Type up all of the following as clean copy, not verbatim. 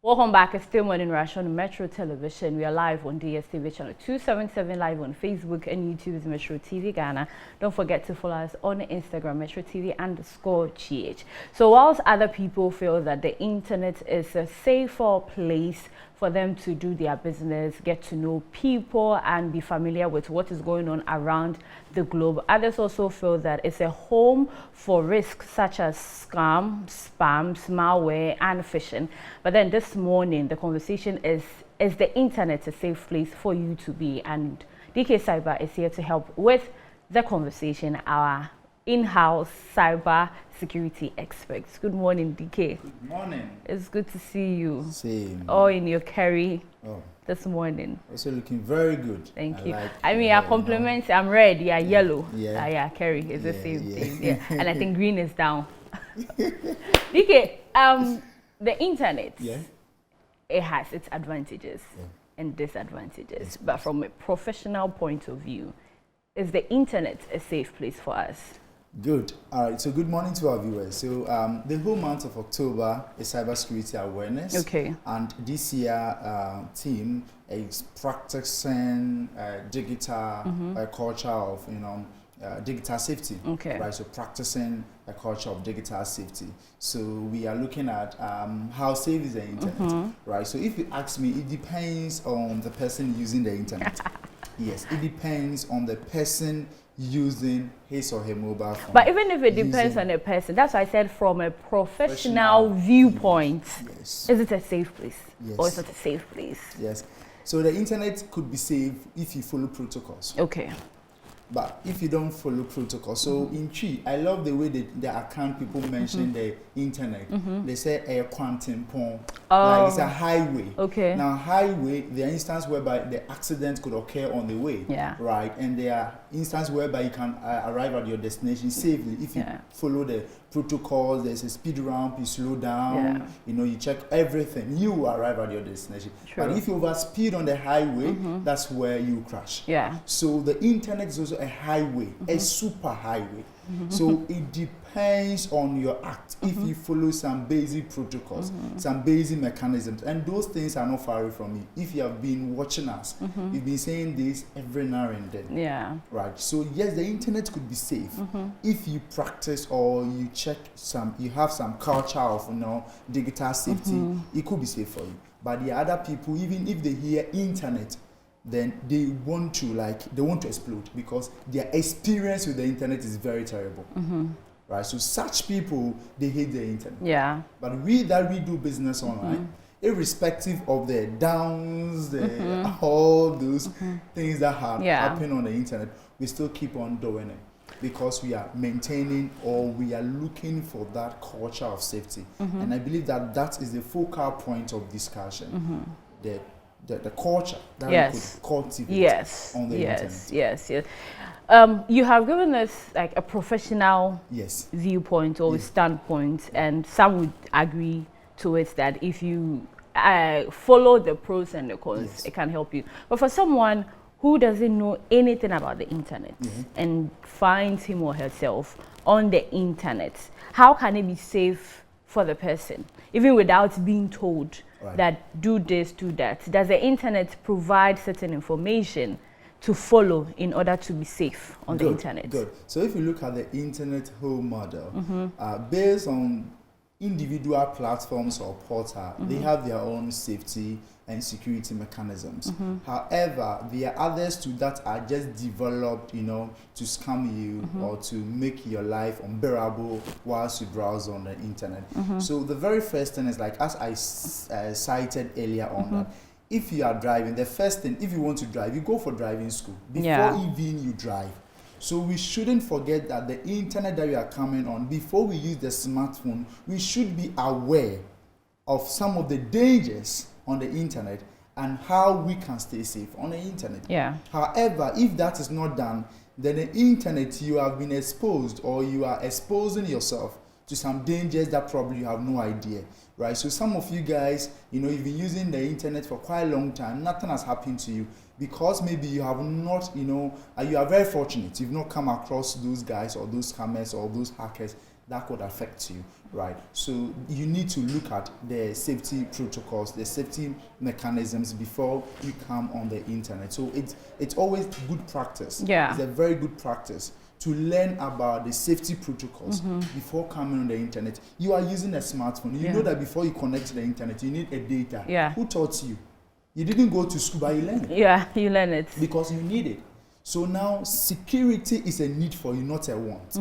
Welcome back. It's still Morning Rush on Metro Television. We are live on DSTV channel 277, live on Facebook and YouTube is Metro TV Ghana. Don't forget to follow us on Instagram, Metro TV _GH. So whilst other people feel that the internet is a safer place for them to do their business, get to know people and be familiar with what is going on around the globe, others also feel that it's a home for risks such as scam, spams, malware and phishing. But then this morning the conversation is the internet a safe place for you to be? And DK Cyber is here to help with the conversation, our in-house cyber security experts. Good morning, DK. Good morning. It's good to see you. Same. All in your curry this morning. Also looking very good. Thank you. I mean, our compliments, I'm red, yellow. Yeah. Yeah, curry is the same thing. Yeah. And I think green is down. DK, the internet, it has its advantages and disadvantages. Yes, but from a professional point of view, is the internet a safe place for us? Good. All right. So good morning to our viewers. So the whole month of October is cybersecurity awareness. Okay. And this year team is practicing digital culture of digital safety. Okay. Right. So practicing a culture of digital safety. So we are looking at how safe is the internet. Right. So if you ask me, it depends on the person using the internet. Yes, it depends on the person using his or her mobile phone. But even if it depends on a person, that's why I said from a professional viewpoint, is it a safe place? Yes. Or is it a safe place? Yes. So the internet could be safe if you follow protocols. Okay. But if you don't follow protocol, so in Chi, I love the way the account people mention the internet. They say a quantum pong, like it's a highway. Okay. Now highway, there are instances whereby the accident could occur on the way. Yeah. Right, and there are instances whereby you can arrive at your destination safely if you follow the protocols. There's a speed ramp, you slow down. You check everything. You will arrive at your destination. True. But if you overspeed on the highway, that's where you crash. Yeah. So the internet is also a highway, a super highway. So it depends on your act. If you follow some basic protocols, some basic mechanisms, and those things are not far away from you. If you have been watching us, you've been saying this every now and then. Yeah. Right. So yes, the internet could be safe if you practice or you check you have some culture of digital safety. It could be safe for you. But the other people, even if they hear internet, then they want to explode because their experience with the internet is very terrible. Right? So such people, they hate the internet. Yeah. But we do business online, irrespective of the downs, all those things that happen on the internet, we still keep on doing it because we are maintaining or we are looking for that culture of safety. And I believe that is the focal point of discussion. The culture that we could cultivate on the internet. Yes. You have given us like a professional viewpoint or standpoint, and some would agree to it that if you follow the pros and the cons, it can help you. But for someone who doesn't know anything about the internet and finds him or herself on the internet, how can it be safe for the person, even without being told that do this, do that? Does the internet provide certain information to follow in order to be safe on the internet? Good. So if you look at the internet whole model, based on individual platforms or portal, they have their own safety and security mechanisms. However, there are others too that are just developed, to scam you or to make your life unbearable whilst you browse on the internet. So the very first thing is, like as I cited earlier on, that if you are driving, the first thing, if you want to drive, you go for driving school before even you drive. So we shouldn't forget that the internet that we are coming on, before we use the smartphone, we should be aware of some of the dangers on the internet and how we can stay safe on the internet. However, if that is not done, then the internet, you have been exposed or you are exposing yourself to some dangers that probably you have no idea. Right? So some of you guys, you've been using the internet for quite a long time, nothing has happened to you because maybe you have not, you are very fortunate, you've not come across those guys or those scammers or those hackers that could affect you, right? So you need to look at the safety protocols, the safety mechanisms before you come on the internet. So it's always good practice. Yeah. It's a very good practice to learn about the safety protocols before coming on the internet. You are using a smartphone. You know that before you connect to the internet, you need a data. Yeah. Who taught you? You didn't go to school, but you learned it. Yeah, you learn it. Because you need it. So now security is a need for you, not a want.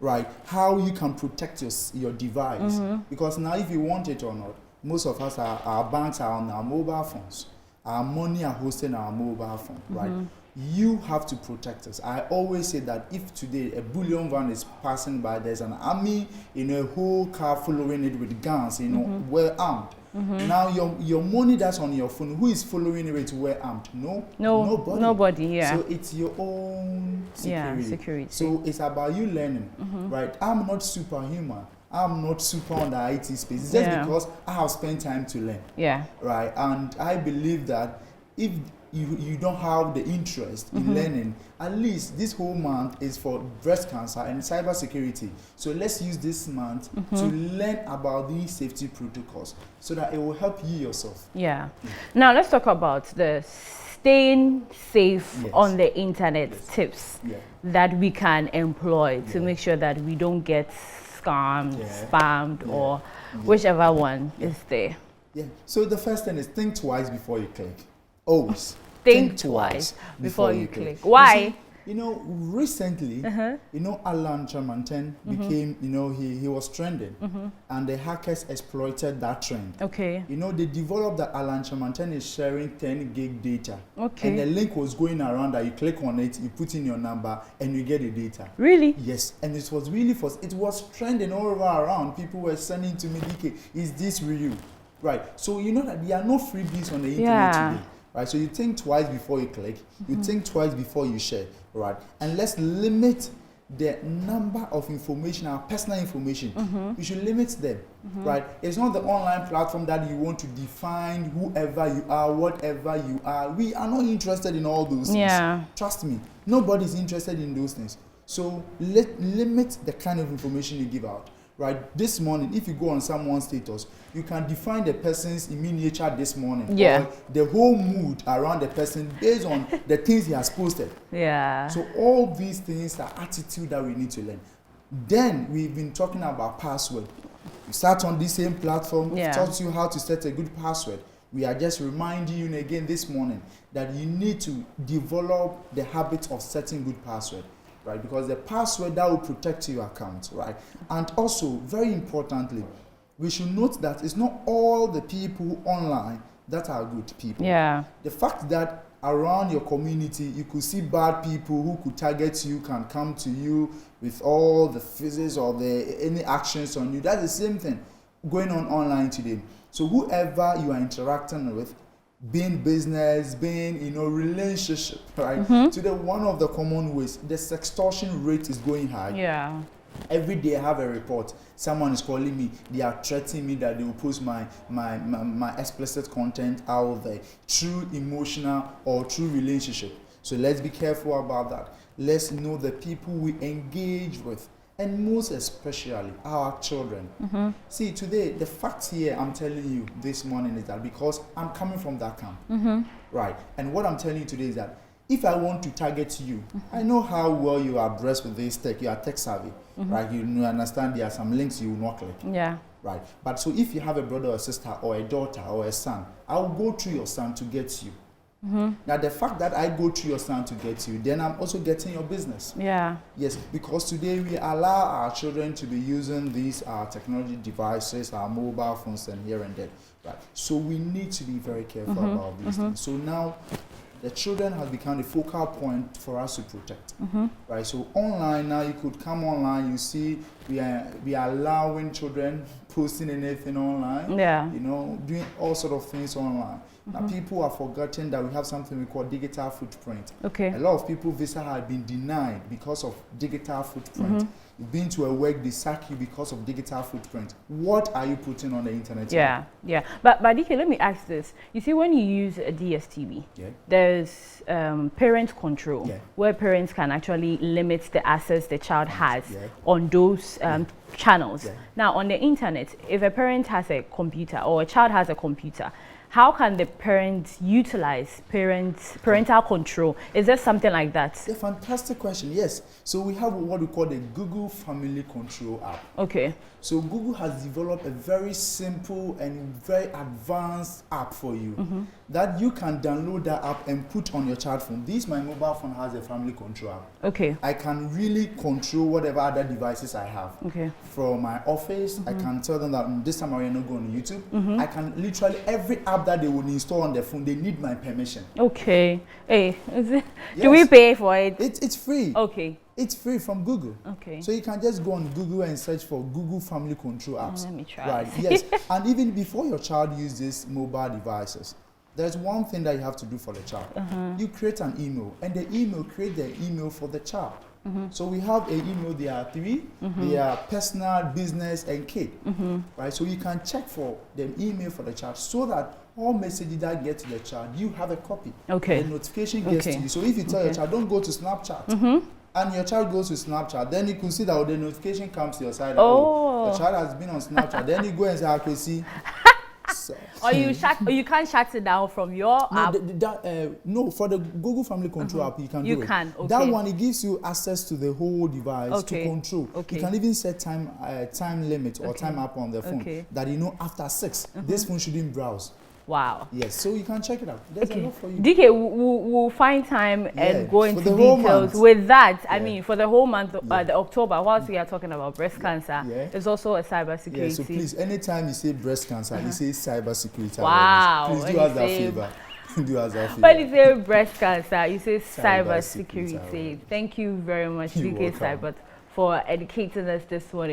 Right? How you can protect your device. Because now if you want it or not, most of us, our banks are on our mobile phones. Our money are hosted on our mobile phone, right? You have to protect us. I always say that if today a bullion van is passing by, there's an army in a whole car following it with guns, well armed. Now your money that's on your phone, who is following it with well armed? Nobody. Yeah. So it's your own security. Yeah, security. So it's about you learning, right? I'm not superhuman. I'm not super on the IT space. It's just because I have spent time to learn. Yeah. Right. And I believe that if you don't have the interest in learning, at least this whole month is for breast cancer and cybersecurity. So let's use this month to learn about these safety protocols so that it will help you yourself. Yeah. Now let's talk about the staying safe on the internet tips that we can employ to make sure that we don't get scammed, spammed, or whichever one is there. Yeah. So the first thing is think twice before you click. Always think twice before you click. Why? Recently, Alan Chamanten became, he was trending, and the hackers exploited that trend. Okay. They developed that Alan Chamanten is sharing 10 gig data. Okay. And the link was going around that you click on it, you put in your number, and you get the data. Really? Yes. And it was really it was trending all around. People were sending to me, DK, is this real? Right. So that there are no freebies on the internet today. Right, so you think twice before you click, you think twice before you share, right? And let's limit the number of information, our personal information. We should limit them, right? It's not the online platform that you want to define whoever you are, whatever you are. We are not interested in all those things. Trust me, nobody's interested in those things. So limit the kind of information you give out. Right, this morning, if you go on someone's status, you can define the person's immune nature this morning. Or the whole mood around the person based on the things he has posted. Yeah. So all these things are attitude that we need to learn. Then we've been talking about password. We start on this same platform, taught you how to set a good password. We are just reminding you again this morning that you need to develop the habit of setting good password. Right, because the password that will protect your account, right? And also, very importantly, we should note that it's not all the people online that are good people. Yeah. The fact that around your community, you could see bad people who could target you, can come to you with all the physics or any actions on you. That's the same thing going on online today. So whoever you are interacting with, being business, being relationship, right? Today, one of the common ways, the sextortion rate is going high. Yeah. Every day I have a report. Someone is calling me. They are threatening me that they will post my explicit content out there through emotional or through relationship. So let's be careful about that. Let's know the people we engage with. And most especially our children. See, today, the fact here I'm telling you this morning is that because I'm coming from that camp, right? And what I'm telling you today is that if I want to target you, I know how well you are abreast with this tech. You are tech savvy, right? You understand there are some links you will not click. Yeah. Right. But so if you have a brother or a sister or a daughter or a son, I will go through your son to get you. Now, the fact that I go through your son to get you, then I'm also getting your business. Yeah. Yes, because today we allow our children to be using these technology devices, our mobile phones, and here and there. Right. So we need to be very careful about these things. So now, the children have become the focal point for us to protect. Right. So online now, you could come online. You see, we are allowing children posting anything online. Yeah. Doing all sort of things online. Now, people are forgetting that we have something we call digital footprint. Okay. A lot of people visa have been denied because of digital footprint. You've been to a work, they sack you because of digital footprint. What are you putting on the internet? Yeah, yeah. But DK, let me ask this. You see, when you use a DSTV, there's parent control, where parents can actually limit the access the child has on those channels. Yeah. Now, on the internet, if a parent has a computer or a child has a computer, how can the parent utilize parental control? Is there something like that? A fantastic question. Yes. So we have what we call the Google Family Control app. Okay. So Google has developed a very simple and very advanced app for you that you can download that app and put on your child phone. This my mobile phone has a family control app. Okay. I can really control whatever other devices I have. Okay. From my office, I can tell them that this time I'm not going on YouTube. I can literally every app that they will install on their phone, they need my permission. Okay. Hey, is it, Yes. do we pay for it? It's free. Okay. It's free from Google. Okay. So you can just go on Google and search for Google Family Control apps. Let me try. Right, yes. And even before your child uses mobile devices, there's one thing that you have to do for the child. You create an email, and the email, create the email for the child. So we have an email, there are three. They are personal, business, and kid. Right, so you can check for the email for the child so that all messages that get to the child, you have a copy. Okay. The notification gets Okay. to you. So if you tell your child, don't go to Snapchat, and your child goes to Snapchat, then you can see that the notification comes to your side. Oh. The child has been on Snapchat. Then you go and say, I can see. So, Or you can't shut it down from your app. no, for the Google Family Control app, you can do it. You can, okay. That one, it gives you access to the whole device Okay. to control. Okay. You can even set time limit or time up on the phone Okay. that after 6, this phone shouldn't browse. Wow. Yes, so you can check it out. There's Okay. enough for you. DK, we'll find time Yeah, and go for into the whole details. month. With that, I Yeah. mean, for the whole month, Yeah. the October, whilst we are talking about breast cancer, Yeah. it's also a cybersecurity. Yeah, so please, anytime you say breast cancer, you say cybersecurity. Wow. awareness. Please do When us you that say- favor. Do us that favor. When you say breast cancer, you say Cybersecurity. cybersecurity. Thank you very much, You're DK welcome. Cyber, for educating us this morning.